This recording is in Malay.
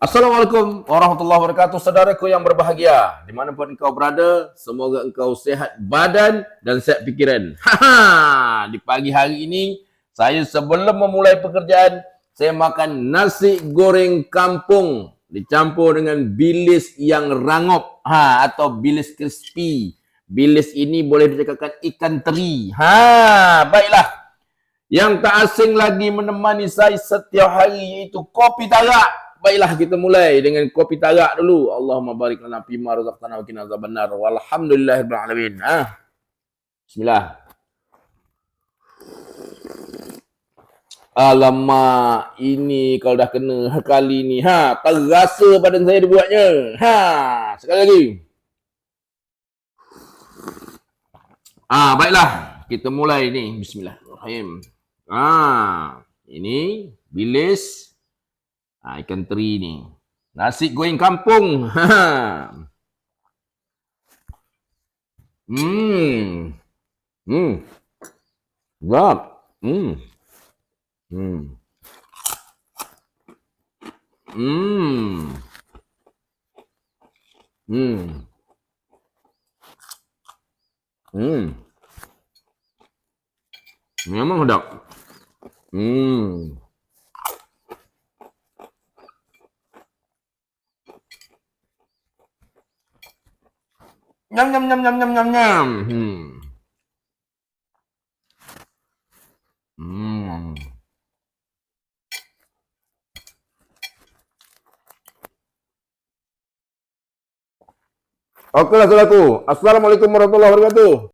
Assalamualaikum warahmatullahi wabarakatuh, saudaraku yang berbahagia. Dimanapun engkau berada, semoga engkau sehat badan dan sehat fikiran. Di pagi hari ini, saya sebelum memulai pekerjaan, saya makan nasi goreng kampung dicampur dengan bilis yang rangup, atau bilis crispy. Bilis ini boleh dikatakan ikan teri. Baiklah. Yang tak asing lagi menemani saya setiap hari iaitu kopi tarak. Baiklah, kita mulai dengan kopi tarak dulu. Allahumma barik lana fima razaqtana wa qina azabannar. Walhamdulillahirabbil alamin. Bismillah. Alamak, ini kalau dah kena kali ni, terasa badan saya dibuatnya. Sekali lagi. Baiklah, kita mulai ni. Bismillahirrahmanirrahim. Ini bilis ikan teri ni. Nasi goreng kampung. Sedap. Memang sedap. Nyam nyam nyam nyam nyam nyam nyam. Okeylah saudaraku. Assalamualaikum warahmatullahi wabarakatuh.